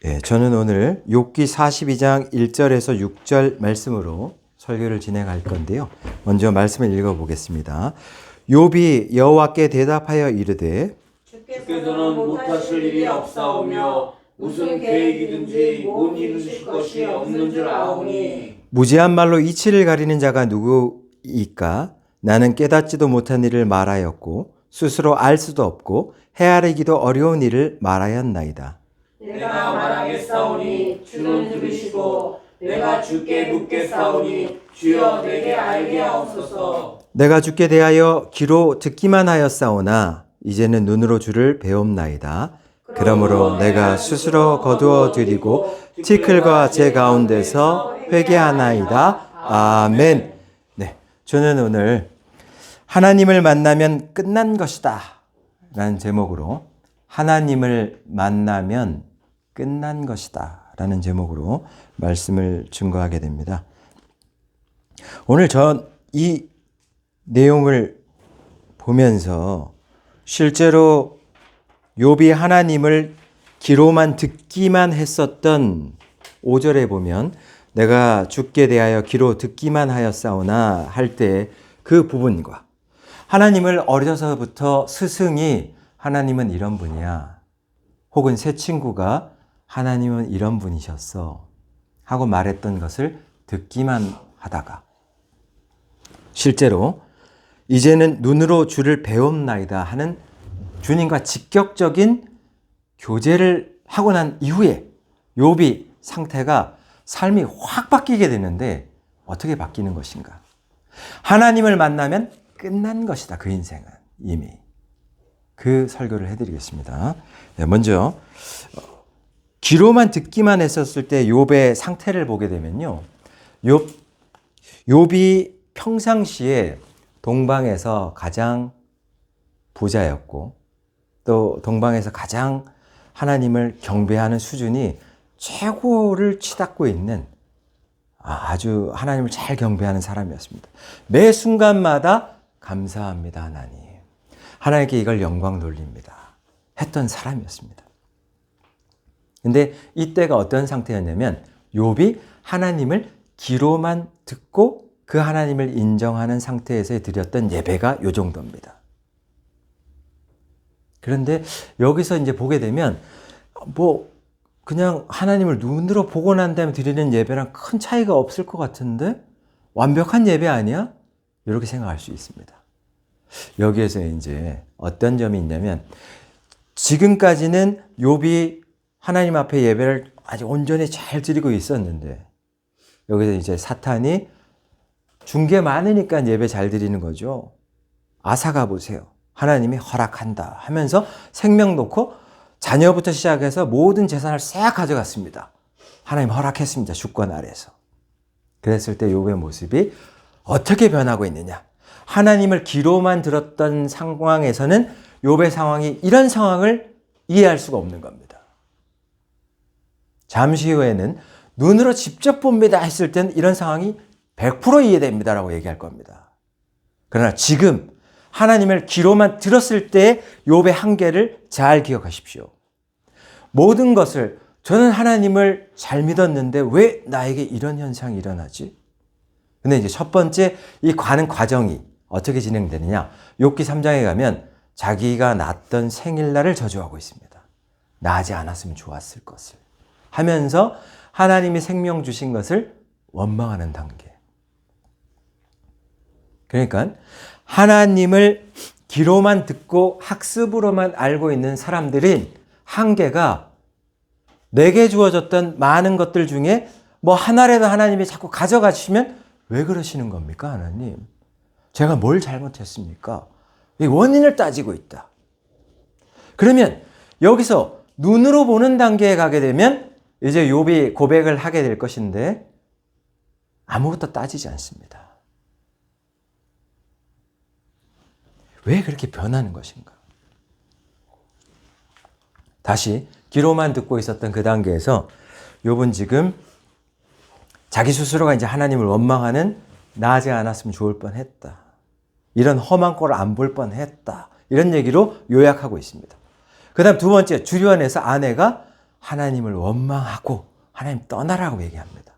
예, 저는 오늘 욥기 42장 1절에서 6절 말씀으로 설교를 진행할 건데요. 먼저 말씀을 읽어보겠습니다. 욥이 여호와께 대답하여 이르되 주께서는 못하실 일이 없사오며 무슨 계획이든지 못 이루실 것이 없는 줄 아오니 무지한 말로 이치를 가리는 자가 누구이까? 나는 깨닫지도 못한 일을 말하였고 스스로 알 수도 없고 헤아리기도 어려운 일을 말하였나이다. 내가 말하겠사오니 주는 들으시고 내가 주께 묻겠사오니 주여 내게 알게 하옵소서. 내가 주께 대하여 귀로 듣기만 하였사오나 이제는 눈으로 주를 배움나이다. 그러므로 내가 스스로 거두어 드리고 티끌과 제 가운데서 회개하나이다. 아멘. 네, 저는 오늘 하나님을 만나면 끝난 것이다 라는 제목으로 하나님을 만나면 끝난 것이다 라는 제목으로 말씀을 증거하게 됩니다. 오늘 전 이 내용을 보면서 실제로 욥이 하나님을 귀로만 듣기만 했었던 5절에 보면 내가 주께 대하여 귀로 듣기만 하였사오나 할 때 그 부분과 하나님을 어려서부터 스승이 하나님은 이런 분이야 혹은 새 친구가 하나님은 이런 분이셨어 하고 말했던 것을 듣기만 하다가 실제로 이제는 눈으로 주를 배움나이다 하는 주님과 직격적인 교제를 하고 난 이후에 욥이 상태가 삶이 확 바뀌게 되는데 어떻게 바뀌는 것인가? 하나님을 만나면 끝난 것이다. 그 인생은 이미. 그 설교를 해드리겠습니다. 네, 먼저 귀로만 듣기만 했었을 때 욥의 상태를 보게 되면요. 욥이 평상시에 동방에서 가장 부자였고 또 동방에서 가장 하나님을 경배하는 수준이 최고를 치닫고 있는 아주 하나님을 잘 경배하는 사람이었습니다. 매 순간마다 감사합니다 하나님. 하나님께 이걸 영광 돌립니다. 했던 사람이었습니다. 근데 이때가 어떤 상태였냐면 욥이 하나님을 귀로만 듣고 그 하나님을 인정하는 상태에서 드렸던 예배가 요 정도입니다. 그런데 여기서 이제 보게 되면 그냥 하나님을 눈으로 보고 난 다음에 드리는 예배랑 큰 차이가 없을 것 같은데 완벽한 예배 아니야? 이렇게 생각할 수 있습니다. 여기에서 이제 어떤 점이 있냐면 지금까지는 욥이 하나님 앞에 예배를 아주 온전히 잘 드리고 있었는데 여기서 이제 사탄이 준 게 많으니까 예배 잘 드리는 거죠. 아사가 보세요. 하나님이 허락한다 하면서 생명 놓고 자녀부터 시작해서 모든 재산을 싹 가져갔습니다. 하나님 허락했습니다. 주권 아래에서. 그랬을 때 욥의 모습이 어떻게 변하고 있느냐. 하나님을 귀로만 들었던 상황에서는 욥의 상황이 이런 상황을 이해할 수가 없는 겁니다. 잠시 후에는 눈으로 직접 봅니다 했을 때는 이런 상황이 100% 이해됩니다라고 얘기할 겁니다. 그러나 지금 하나님을 귀로만 들었을 때 욥의 한계를 잘 기억하십시오. 모든 것을 저는 하나님을 잘 믿었는데 왜 나에게 이런 현상이 일어나지? 근데 이제 첫 번째 이 가는 과정이 어떻게 진행되느냐? 욥기 3장에 가면 자기가 낳던 생일날을 저주하고 있습니다. 나지 않았으면 좋았을 것을 하면서 하나님이 생명 주신 것을 원망하는 단계. 그러니까 하나님을 귀로만 듣고 학습으로만 알고 있는 사람들인 한계가 내게 주어졌던 많은 것들 중에 하나라도 하나님이 자꾸 가져가시면 왜 그러시는 겁니까, 하나님? 제가 뭘 잘못했습니까? 이 원인을 따지고 있다. 그러면 여기서 눈으로 보는 단계에 가게 되면 이제 욥이 고백을 하게 될 것인데 아무것도 따지지 않습니다. 왜 그렇게 변하는 것인가? 다시 귀로만 듣고 있었던 그 단계에서 욥은 지금 자기 스스로가 이제 하나님을 원망하는 나지 않았으면 좋을 뻔했다. 이런 험한 꼴을 안 볼 뻔했다. 이런 얘기로 요약하고 있습니다. 그 다음 두 번째 주변에서 아내가 하나님을 원망하고 하나님 떠나라고 얘기합니다.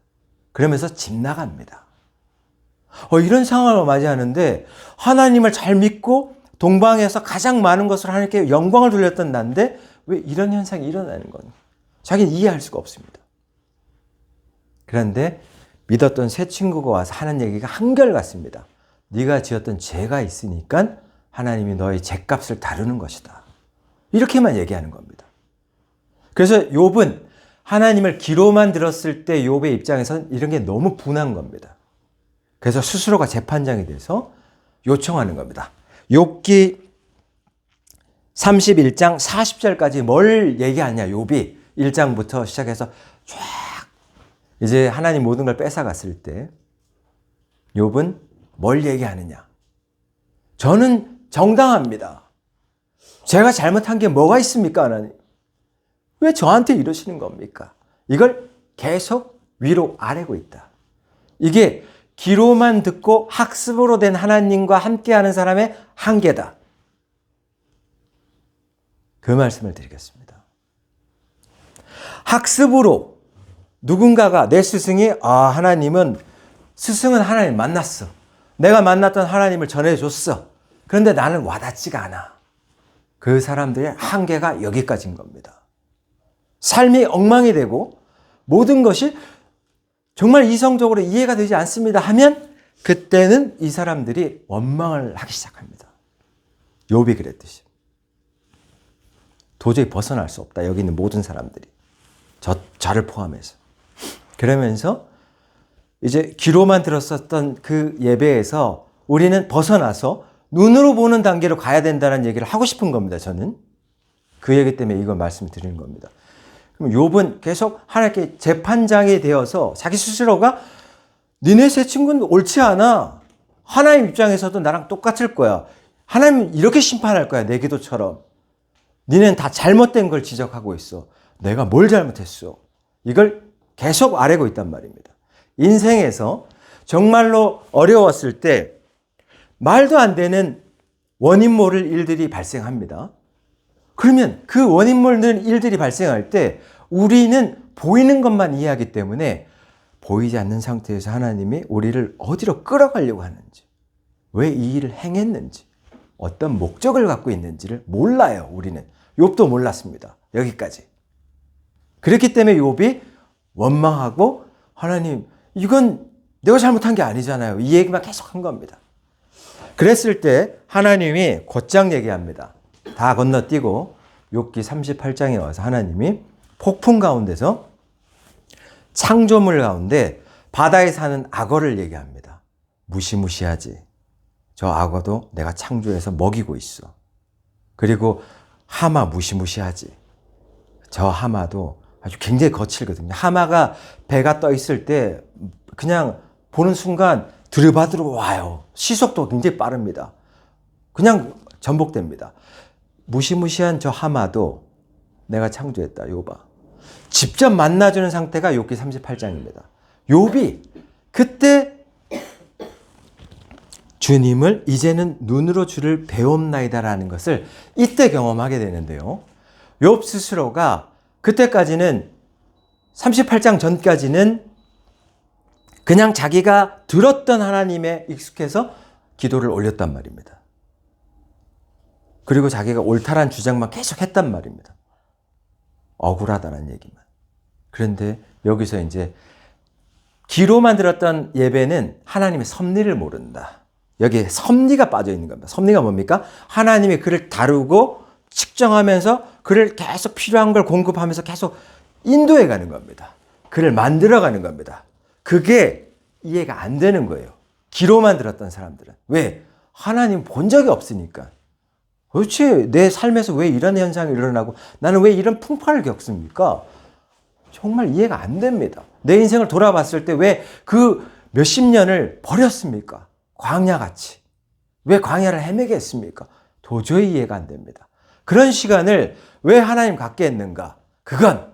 그러면서 집 나갑니다. 이런 상황을 맞이하는데 하나님을 잘 믿고 동방에서 가장 많은 것을 하나님께 영광을 돌렸던 난데 왜 이런 현상이 일어나는 건가? 자기는 이해할 수가 없습니다. 그런데 믿었던 새 친구가 와서 하는 얘기가 한결같습니다. 네가 지었던 죄가 있으니까 하나님이 너의 죄값을 다루는 것이다. 이렇게만 얘기하는 겁니다. 그래서 욥은 하나님을 귀로만 들었을 때 욥의 입장에서는 이런 게 너무 분한 겁니다. 그래서 스스로가 재판장이 돼서 요청하는 겁니다. 욥기 31장 40절까지 뭘 얘기하냐, 욥이 1장부터 시작해서 쫙 이제 하나님 모든 걸 뺏어갔을 때 욥은 뭘 얘기하느냐. 저는 정당합니다. 제가 잘못한 게 뭐가 있습니까, 하나님? 왜 저한테 이러시는 겁니까? 이걸 계속 위로 아래고 있다. 이게 귀로만 듣고 학습으로 된 하나님과 함께하는 사람의 한계다. 그 말씀을 드리겠습니다. 학습으로 누군가가 내 스승이 하나님은 하나님 만났어. 내가 만났던 하나님을 전해줬어. 그런데 나는 와닿지가 않아. 그 사람들의 한계가 여기까지인 겁니다. 삶이 엉망이 되고 모든 것이 정말 이성적으로 이해가 되지 않습니다 하면 그때는 이 사람들이 원망을 하기 시작합니다. 욥이 그랬듯이. 도저히 벗어날 수 없다. 여기 있는 모든 사람들이. 저를 포함해서. 그러면서 이제 귀로만 들었었던 그 예배에서 우리는 벗어나서 눈으로 보는 단계로 가야 된다는 얘기를 하고 싶은 겁니다. 저는. 그 얘기 때문에 이걸 말씀드리는 겁니다. 그럼 욥은 계속 하나님께 재판장이 되어서 자기 스스로가 니네 새 친구는 옳지 않아. 하나님 입장에서도 나랑 똑같을 거야. 하나님은 이렇게 심판할 거야. 내 기도처럼. 니네는 다 잘못된 걸 지적하고 있어. 내가 뭘 잘못했어. 이걸 계속 아뢰고 있단 말입니다. 인생에서 정말로 어려웠을 때 말도 안 되는 원인 모를 일들이 발생합니다. 그러면 그 원인 모르는 일들이 발생할 때 우리는 보이는 것만 이해하기 때문에 보이지 않는 상태에서 하나님이 우리를 어디로 끌어가려고 하는지, 왜 이 일을 행했는지, 어떤 목적을 갖고 있는지를 몰라요. 우리는. 욥도 몰랐습니다. 여기까지. 그렇기 때문에 욥이 원망하고 하나님 이건 내가 잘못한 게 아니잖아요. 이 얘기만 계속 한 겁니다. 그랬을 때 하나님이 곧장 얘기합니다. 다 건너뛰고 욥기 38장에 와서 하나님이 폭풍 가운데서 창조물 가운데 바다에 사는 악어를 얘기합니다. 무시무시하지. 저 악어도 내가 창조해서 먹이고 있어. 그리고 하마 무시무시하지. 저 하마도 아주 굉장히 거칠거든요. 하마가 배가 떠 있을 때 그냥 보는 순간 들이받으러 와요. 시속도 굉장히 빠릅니다. 그냥 전복됩니다. 무시무시한 저 하마도 내가 창조했다. 욥아. 직접 만나주는 상태가 욥기 38장입니다. 욥이 그때 주님을 이제는 눈으로 주를 배움나이다라는 것을 이때 경험하게 되는데요. 욥 스스로가 그때까지는 38장 전까지는 그냥 자기가 들었던 하나님에 익숙해서 기도를 올렸단 말입니다. 그리고 자기가 옳다란 주장만 계속 했단 말입니다. 억울하다는 얘기만. 그런데 여기서 이제 귀로만 들었던 예배는 하나님의 섭리를 모른다. 여기에 섭리가 빠져 있는 겁니다. 섭리가 뭡니까? 하나님이 그를 다루고 측정하면서 그를 계속 필요한 걸 공급하면서 계속 인도해 가는 겁니다. 그를 만들어 가는 겁니다. 그게 이해가 안 되는 거예요. 귀로만 들었던 사람들은. 왜? 하나님 본 적이 없으니까. 도대체 내 삶에서 왜 이런 현상이 일어나고 나는 왜 이런 풍파를 겪습니까? 정말 이해가 안 됩니다. 내 인생을 돌아봤을 때 왜 그 몇십 년을 버렸습니까? 광야같이. 왜 광야를 헤매게 했습니까? 도저히 이해가 안 됩니다. 그런 시간을 왜 하나님 갖게 했는가? 그건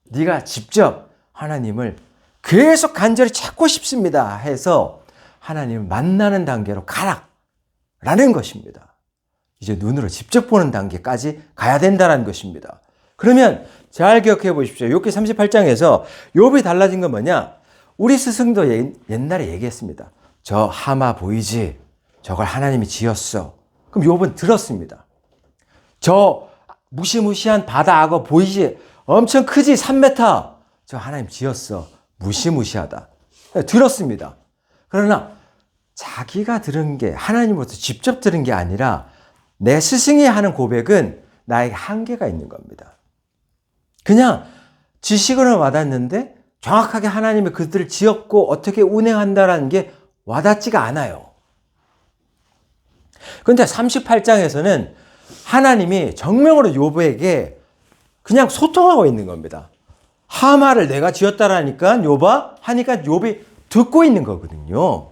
네가 직접 하나님을 계속 간절히 찾고 싶습니다 해서 하나님을 만나는 단계로 가라라는 것입니다. 이제 눈으로 직접 보는 단계까지 가야 된다는 것입니다. 그러면 잘 기억해 보십시오. 욥기 38장에서 욥이 달라진 건 뭐냐? 우리 스승도 옛날에 얘기했습니다. 저 하마 보이지? 저걸 하나님이 지었어. 그럼 욥은 들었습니다. 저 무시무시한 바다 악어 보이지? 엄청 크지? 3m. 저 하나님 지었어. 무시무시하다. 들었습니다. 그러나 자기가 들은 게 하나님으로부터 직접 들은 게 아니라 내 스승이 하는 고백은 나에게 한계가 있는 겁니다. 그냥 지식으로는 와닿는데 정확하게 하나님이 그들을 지었고 어떻게 운행한다라는 게 와닿지가 않아요. 그런데 38장에서는 하나님이 정명으로 욥에게 그냥 소통하고 있는 겁니다. 하마를 내가 지었다라니까 욥아 하니까 욥이 듣고 있는 거거든요.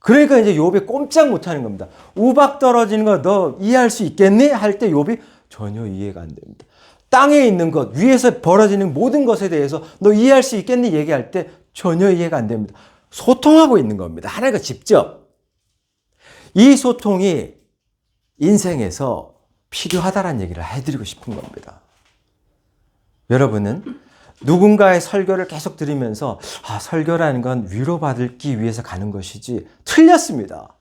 그러니까 이제 욥이 꼼짝 못하는 겁니다. 우박 떨어지는 거 너 이해할 수 있겠니? 할 때 욥이 전혀 이해가 안 됩니다. 땅에 있는 것, 위에서 벌어지는 모든 것에 대해서 너 이해할 수 있겠니? 얘기할 때 전혀 이해가 안 됩니다. 소통하고 있는 겁니다. 하나님과 직접. 이 소통이 인생에서 필요하다는 얘기를 해드리고 싶은 겁니다. 여러분은 누군가의 설교를 계속 들으면서 설교라는 건 위로받기 위해서 가는 것이지 틀렸습니다.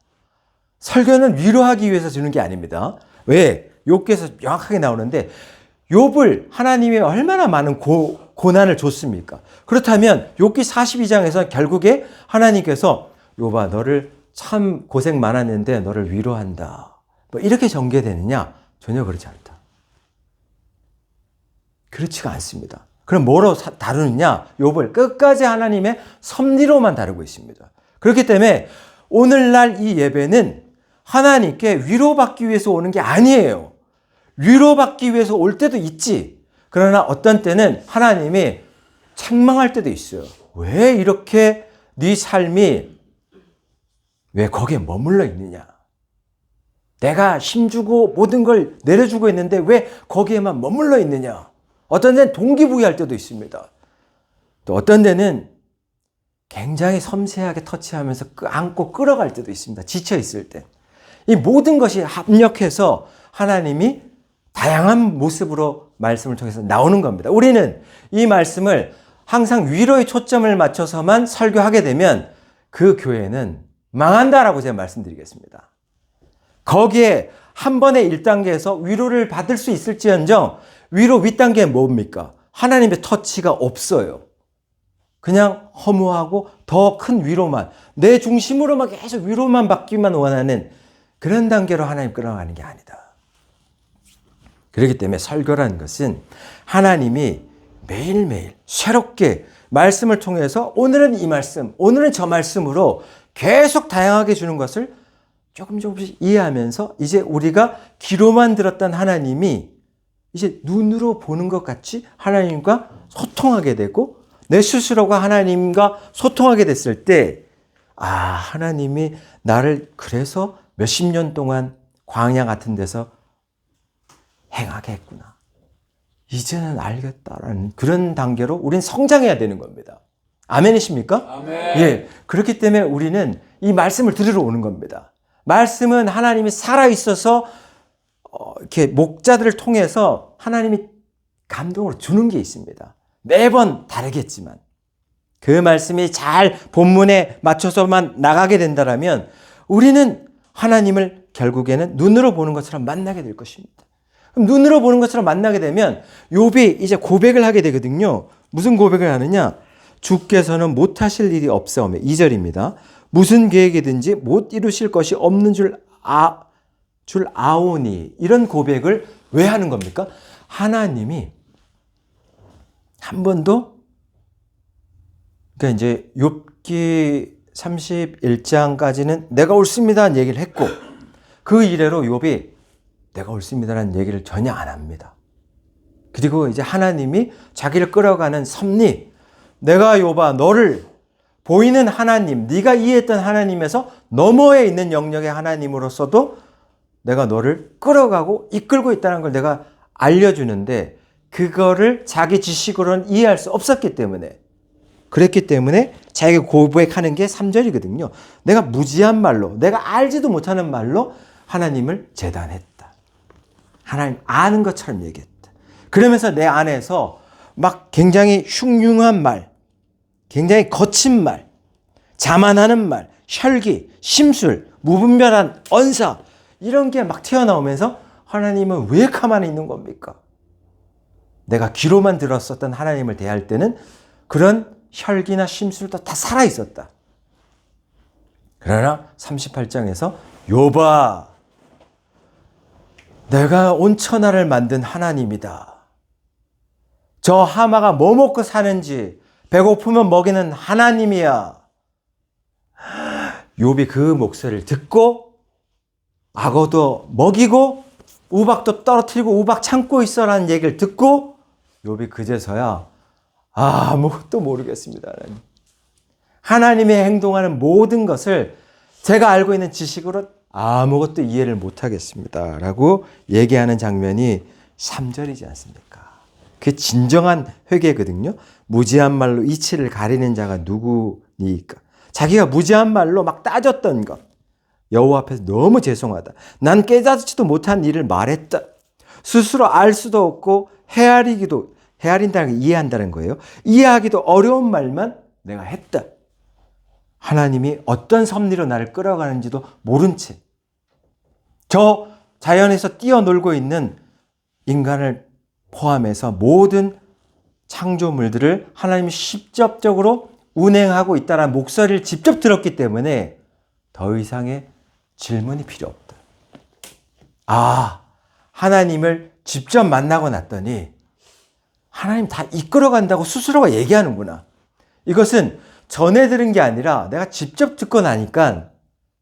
설교는 위로하기 위해서 주는 게 아닙니다. 왜? 욥기에서 명확하게 나오는데 욥을 하나님이 얼마나 많은 고난을 줬습니까? 그렇다면 욥기 42장에서 결국에 하나님께서 욥아 너를 참 고생 많았는데 너를 위로한다. 뭐 이렇게 전개되느냐? 전혀 그렇지 않다. 그렇지가 않습니다. 그럼 뭐로 다루느냐? 욥을 끝까지 하나님의 섭리로만 다루고 있습니다. 그렇기 때문에 오늘날 이 예배는 하나님께 위로받기 위해서 오는 게 아니에요. 위로받기 위해서 올 때도 있지. 그러나 어떤 때는 하나님이 책망할 때도 있어요. 왜 이렇게 네 삶이 왜 거기에 머물러 있느냐? 내가 힘주고 모든 걸 내려주고 있는데 왜 거기에만 머물러 있느냐? 어떤 데는 동기부여할 때도 있습니다. 또 어떤 데는 굉장히 섬세하게 터치하면서 안고 끌어갈 때도 있습니다. 지쳐 있을 때. 이 모든 것이 합력해서 하나님이 다양한 모습으로 말씀을 통해서 나오는 겁니다. 우리는 이 말씀을 항상 위로의 초점을 맞춰서만 설교하게 되면 그 교회는 망한다라고 제가 말씀드리겠습니다. 거기에 한 번의 1단계에서 위로를 받을 수 있을지언정 위로 윗단계는 뭡니까? 하나님의 터치가 없어요. 그냥 허무하고 더 큰 위로만, 내 중심으로만 계속 위로만 받기만 원하는 그런 단계로 하나님 끌어가는 게 아니다. 그렇기 때문에 설교라는 것은 하나님이 매일매일 새롭게 말씀을 통해서 오늘은 이 말씀, 오늘은 저 말씀으로 계속 다양하게 주는 것을 조금씩 이해하면서 이제 우리가 귀로만 들었던 하나님이 이제 눈으로 보는 것 같이 하나님과 소통하게 되고 내 스스로가 하나님과 소통하게 됐을 때 하나님이 나를 그래서 몇십 년 동안 광야 같은 데서 행하게 했구나. 이제는 알겠다라는 그런 단계로 우린 성장해야 되는 겁니다. 아멘이십니까? 아멘. 예. 그렇기 때문에 우리는 이 말씀을 들으러 오는 겁니다. 말씀은 하나님이 살아있어서 이렇게 목자들을 통해서 하나님이 감동을 주는 게 있습니다. 매번 다르겠지만 그 말씀이 잘 본문에 맞춰서만 나가게 된다면 우리는 하나님을 결국에는 눈으로 보는 것처럼 만나게 될 것입니다. 그럼 눈으로 보는 것처럼 만나게 되면 욥이 이제 고백을 하게 되거든요. 무슨 고백을 하느냐? 주께서는 못하실 일이 없사오며 2절입니다. 무슨 계획이든지 못 이루실 것이 없는 줄 아오니. 이런 고백을 왜 하는 겁니까? 하나님이 한 번도 그러니까 이제 욥기 31장까지는 내가 옳습니다라는 얘기를 했고 그 이래로 욥이 내가 옳습니다라는 얘기를 전혀 안 합니다. 그리고 이제 하나님이 자기를 끌어가는 섭리, 내가 욥아 너를 보이는 하나님, 네가 이해했던 하나님에서 너머에 있는 영역의 하나님으로서도 내가 너를 끌어가고 이끌고 있다는 걸 내가 알려주는데 그거를 자기 지식으로는 이해할 수 없었기 때문에 그랬기 때문에 자기가 고백하는 게 3절이거든요. 내가 무지한 말로 내가 알지도 못하는 말로 하나님을 재단했다. 하나님 아는 것처럼 얘기했다. 그러면서 내 안에서 막 굉장히 흉흉한 말, 굉장히 거친 말, 자만하는 말, 혈기, 심술, 무분별한 언사 이런 게 막 튀어나오면서 하나님은 왜 가만히 있는 겁니까? 내가 귀로만 들었었던 하나님을 대할 때는 그런 혈기나 심술도 다 살아있었다. 그러나 38장에서 욥아, 내가 온 천하를 만든 하나님이다. 저 하마가 뭐 먹고 사는지 배고프면 먹이는 하나님이야. 욥이 그 목소리를 듣고 악어도 먹이고 우박도 떨어뜨리고 우박 참고 있어라는 얘기를 듣고 욥이 그제서야 아무것도 모르겠습니다. 하나님의 행동하는 모든 것을 제가 알고 있는 지식으로 아무것도 이해를 못하겠습니다. 라고 얘기하는 장면이 3절이지 않습니까? 그게 진정한 회개거든요. 무지한 말로 이치를 가리는 자가 누구니까? 자기가 무지한 말로 막 따졌던 것. 여호와 앞에서 너무 죄송하다. 난 깨닫지도 못한 일을 말했다. 스스로 알 수도 없고 헤아린다는 걸 이해한다는 거예요. 이해하기도 어려운 말만 내가 했다. 하나님이 어떤 섭리로 나를 끌어가는지도 모른 채 저 자연에서 뛰어놀고 있는 인간을 포함해서 모든 창조물들을 하나님이 직접적으로 운행하고 있다는 목소리를 직접 들었기 때문에 더 이상의 질문이 필요 없다. 하나님을 직접 만나고 났더니 하나님 다 이끌어간다고 스스로가 얘기하는구나. 이것은 전에 들은 게 아니라 내가 직접 듣고 나니까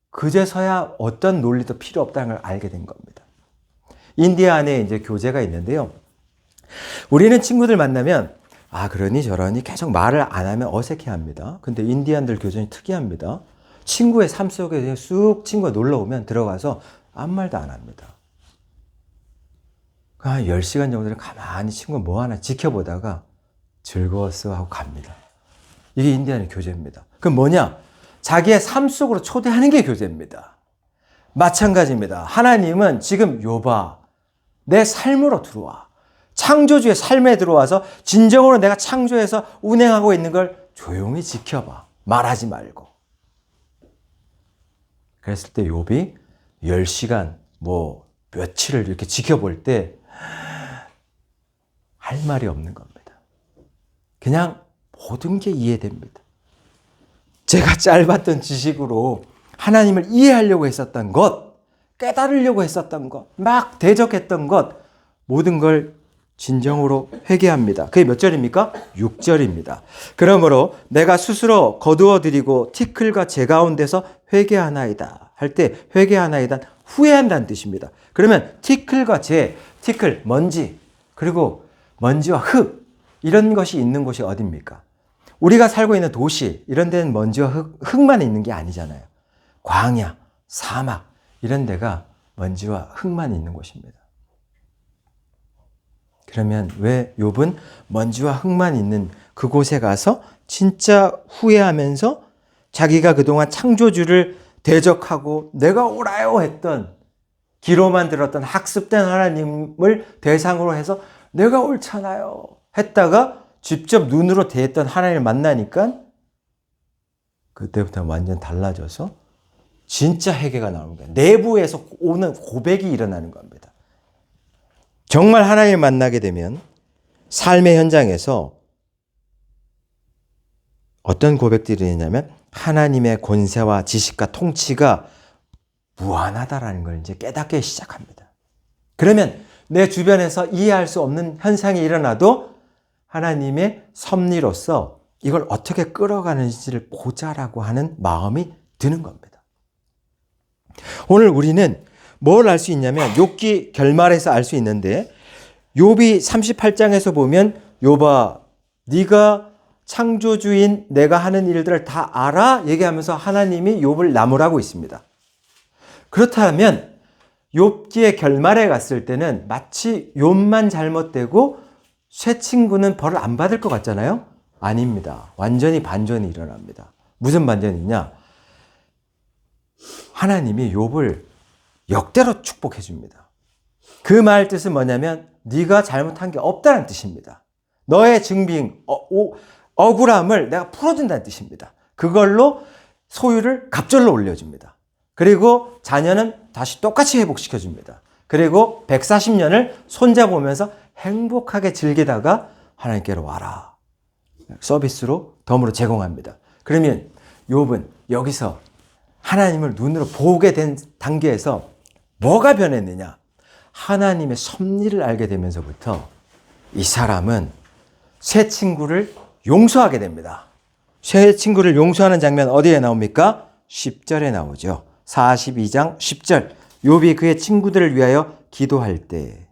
그제서야 어떤 논리도 필요 없다는 걸 알게 된 겁니다. 인디아 안에 이제 교재가 있는데요. 우리는 친구들 만나면 그러니 저러니 계속 말을 안 하면 어색해 합니다. 근데 인디안들 교전이 특이합니다. 친구의 삶 속에 쑥 친구가 놀러 오면 들어가서 아무 말도 안 합니다. 한 10시간 정도를 가만히 친구가 뭐 하나 지켜보다가 즐거웠어 하고 갑니다. 이게 인디안의 교제입니다. 그럼 뭐냐? 자기의 삶 속으로 초대하는 게 교제입니다. 마찬가지입니다. 하나님은 지금 욥아, 내 삶으로 들어와. 창조주의 삶에 들어와서 진정으로 내가 창조해서 운행하고 있는 걸 조용히 지켜봐. 말하지 말고. 그랬을 때 욥이 10시간, 며칠을 이렇게 지켜볼 때 할 말이 없는 겁니다. 그냥 모든 게 이해됩니다. 제가 짧았던 지식으로 하나님을 이해하려고 했었던 것, 깨달으려고 했었던 것, 막 대적했던 것, 모든 걸 진정으로 회개합니다. 그게 몇 절입니까? 6절입니다. 그러므로 내가 스스로 거두어드리고 티클과 제 가운데서 회개하나이다. 할 때 회개하나이다 후회한다는 뜻입니다. 그러면 티클과 티클, 먼지, 그리고 먼지와 흙, 이런 것이 있는 곳이 어디입니까? 우리가 살고 있는 도시, 이런 데는 먼지와 흙만 있는 게 아니잖아요. 광야, 사막, 이런 데가 먼지와 흙만 있는 곳입니다. 그러면 왜 욥은 먼지와 흙만 있는 그곳에 가서 진짜 후회하면서 자기가 그동안 창조주를 대적하고 내가 옳아요 했던, 귀로만 들었던 학습된 하나님을 대상으로 해서 내가 옳잖아요 했다가 직접 눈으로 대했던 하나님을 만나니까 그때부터 완전 달라져서 진짜 회개가 나오는 거예요. 내부에서 오는 고백이 일어나는 겁니다. 정말 하나님을 만나게 되면 삶의 현장에서 어떤 고백들이 있냐면 하나님의 권세와 지식과 통치가 무한하다라는 걸 이제 깨닫게 시작합니다. 그러면 내 주변에서 이해할 수 없는 현상이 일어나도 하나님의 섭리로서 이걸 어떻게 끌어가는지를 보자라고 하는 마음이 드는 겁니다. 오늘 우리는 뭘 알 수 있냐면 욥기 결말에서 알 수 있는데 욥이 38장에서 보면 욥아 네가 창조주인 내가 하는 일들을 다 알아? 얘기하면서 하나님이 욥을 나무라고 있습니다. 그렇다면 욥기의 결말에 갔을 때는 마치 욥만 잘못되고 새 친구는 벌을 안 받을 것 같잖아요? 아닙니다. 완전히 반전이 일어납니다. 무슨 반전이냐? 하나님이 욥을 역대로 축복해 줍니다. 그 말 뜻은 뭐냐면 네가 잘못한 게 없다는 뜻입니다. 너의 억울함을 내가 풀어준다는 뜻입니다. 그걸로 소유를 갑절로 올려줍니다. 그리고 자녀는 다시 똑같이 회복시켜줍니다. 그리고 140년을 손자보면서 행복하게 즐기다가 하나님께로 와라. 서비스로 덤으로 제공합니다. 그러면 욥은 여기서 하나님을 눈으로 보게 된 단계에서 뭐가 변했느냐? 하나님의 섭리를 알게 되면서부터 이 사람은 새 친구를 용서하게 됩니다. 새 친구를 용서하는 장면 어디에 나옵니까? 10절에 나오죠. 42장 10절. 욥이 그의 친구들을 위하여 기도할 때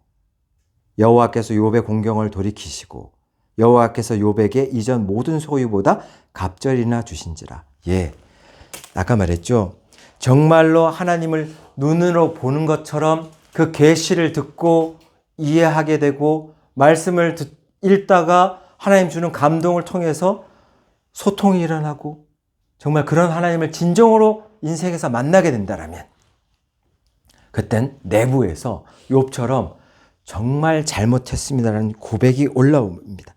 여호와께서 욥의 공경을 돌이키시고 여호와께서 욥에게 이전 모든 소유보다 갑절이나 주신지라. 예, 아까 말했죠. 정말로 하나님을 눈으로 보는 것처럼 그 계시를 듣고 이해하게 되고 말씀을 읽다가 하나님 주는 감동을 통해서 소통이 일어나고 정말 그런 하나님을 진정으로 인생에서 만나게 된다라면 그땐 내부에서 욥처럼 정말 잘못했습니다라는 고백이 올라옵니다.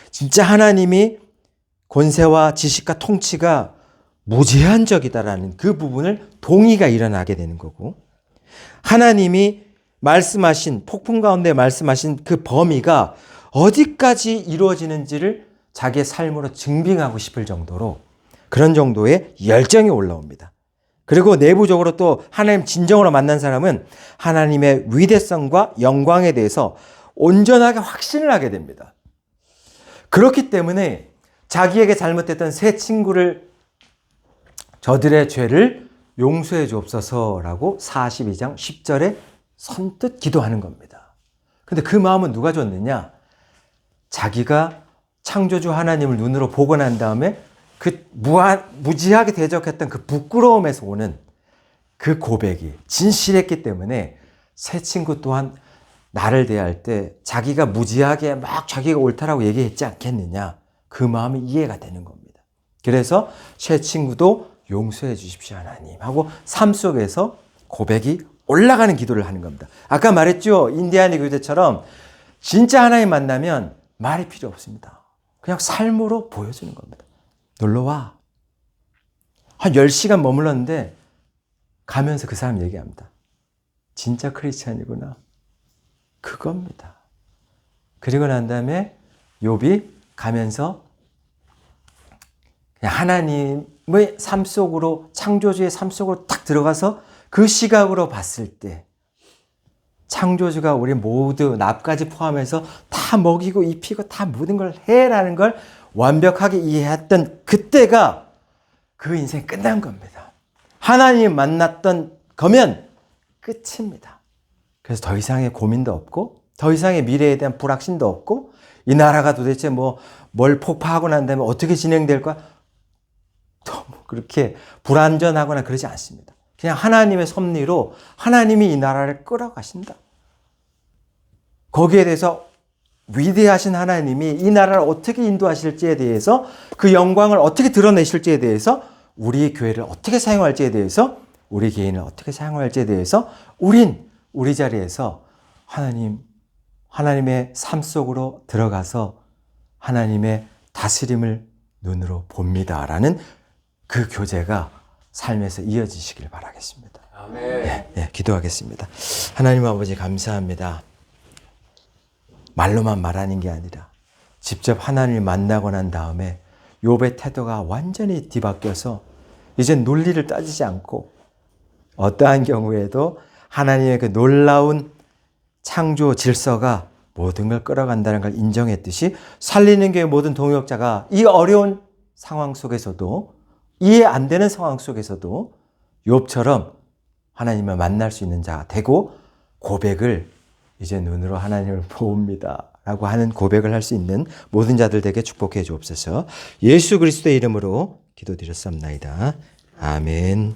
진짜 하나님이 권세와 지식과 통치가 무제한적이다라는 그 부분을 동의가 일어나게 되는 거고, 하나님이 말씀하신 폭풍 가운데 말씀하신 그 범위가 어디까지 이루어지는지를 자기의 삶으로 증빙하고 싶을 정도로 그런 정도의 열정이 올라옵니다. 그리고 내부적으로 또 하나님 진정으로 만난 사람은 하나님의 위대성과 영광에 대해서 온전하게 확신을 하게 됩니다. 그렇기 때문에 자기에게 잘못했던 새 친구를 저들의 죄를 용서해 주옵소서라고 42장 10절에 선뜻 기도하는 겁니다. 근데 그 마음은 누가 줬느냐? 자기가 창조주 하나님을 눈으로 보고 난 다음에 그 무지하게 대적했던 그 부끄러움에서 오는 그 고백이 진실했기 때문에 새 친구 또한 나를 대할 때 자기가 무지하게 막 자기가 옳다라고 얘기했지 않겠느냐. 그 마음이 이해가 되는 겁니다. 그래서 새 친구도 용서해 주십시오 하나님 하고 삶 속에서 고백이 올라가는 기도를 하는 겁니다. 아까 말했죠. 인디아니 교제처럼 진짜 하나님 만나면 말이 필요 없습니다. 그냥 삶으로 보여주는 겁니다. 놀러와. 한 10시간 머물렀는데 가면서 그 사람 얘기합니다. 진짜 크리스찬이구나. 그겁니다. 그리고 난 다음에 욥이 가면서 그냥 하나님의 삶 속으로, 창조주의 삶 속으로 딱 들어가서 그 시각으로 봤을 때 창조주가 우리 모두 나까지 포함해서 다 먹이고 입히고 다 모든 걸 해라는 걸 완벽하게 이해했던 그때가 그 인생 끝난 겁니다. 하나님 만났던 거면 끝입니다. 그래서 더 이상의 고민도 없고 더 이상의 미래에 대한 불확신도 없고 이 나라가 도대체 뭘 폭파하고 난 다음에 어떻게 진행될까 너무 그렇게 불안전하거나 그러지 않습니다. 그냥 하나님의 섭리로 하나님이 이 나라를 끌어가신다. 거기에 대해서 위대하신 하나님이 이 나라를 어떻게 인도하실지에 대해서 그 영광을 어떻게 드러내실지에 대해서 우리 교회를 어떻게 사용할지에 대해서 우리 개인을 어떻게 사용할지에 대해서 우리 자리에서 하나님의 삶 속으로 들어가서 하나님의 다스림을 눈으로 봅니다라는 그 교제가 삶에서 이어지시길 바라겠습니다. 아멘. 네, 기도하겠습니다. 하나님 아버지 감사합니다. 말로만 말하는 게 아니라 직접 하나님을 만나고 난 다음에 욥의 태도가 완전히 뒤바뀌어서 이제 논리를 따지지 않고 어떠한 경우에도 하나님의 그 놀라운 창조 질서가 모든 걸 끌어간다는 걸 인정했듯이 살리는 교회 모든 동역자가 이 어려운 상황 속에서도 이해 안 되는 상황 속에서도 욥처럼 하나님을 만날 수 있는 자가 되고 고백을 이제 눈으로 하나님을 봅니다 라고 하는 고백을 할 수 있는 모든 자들 되게 축복해 주옵소서. 예수 그리스도의 이름으로 기도드렸습니다. 아멘.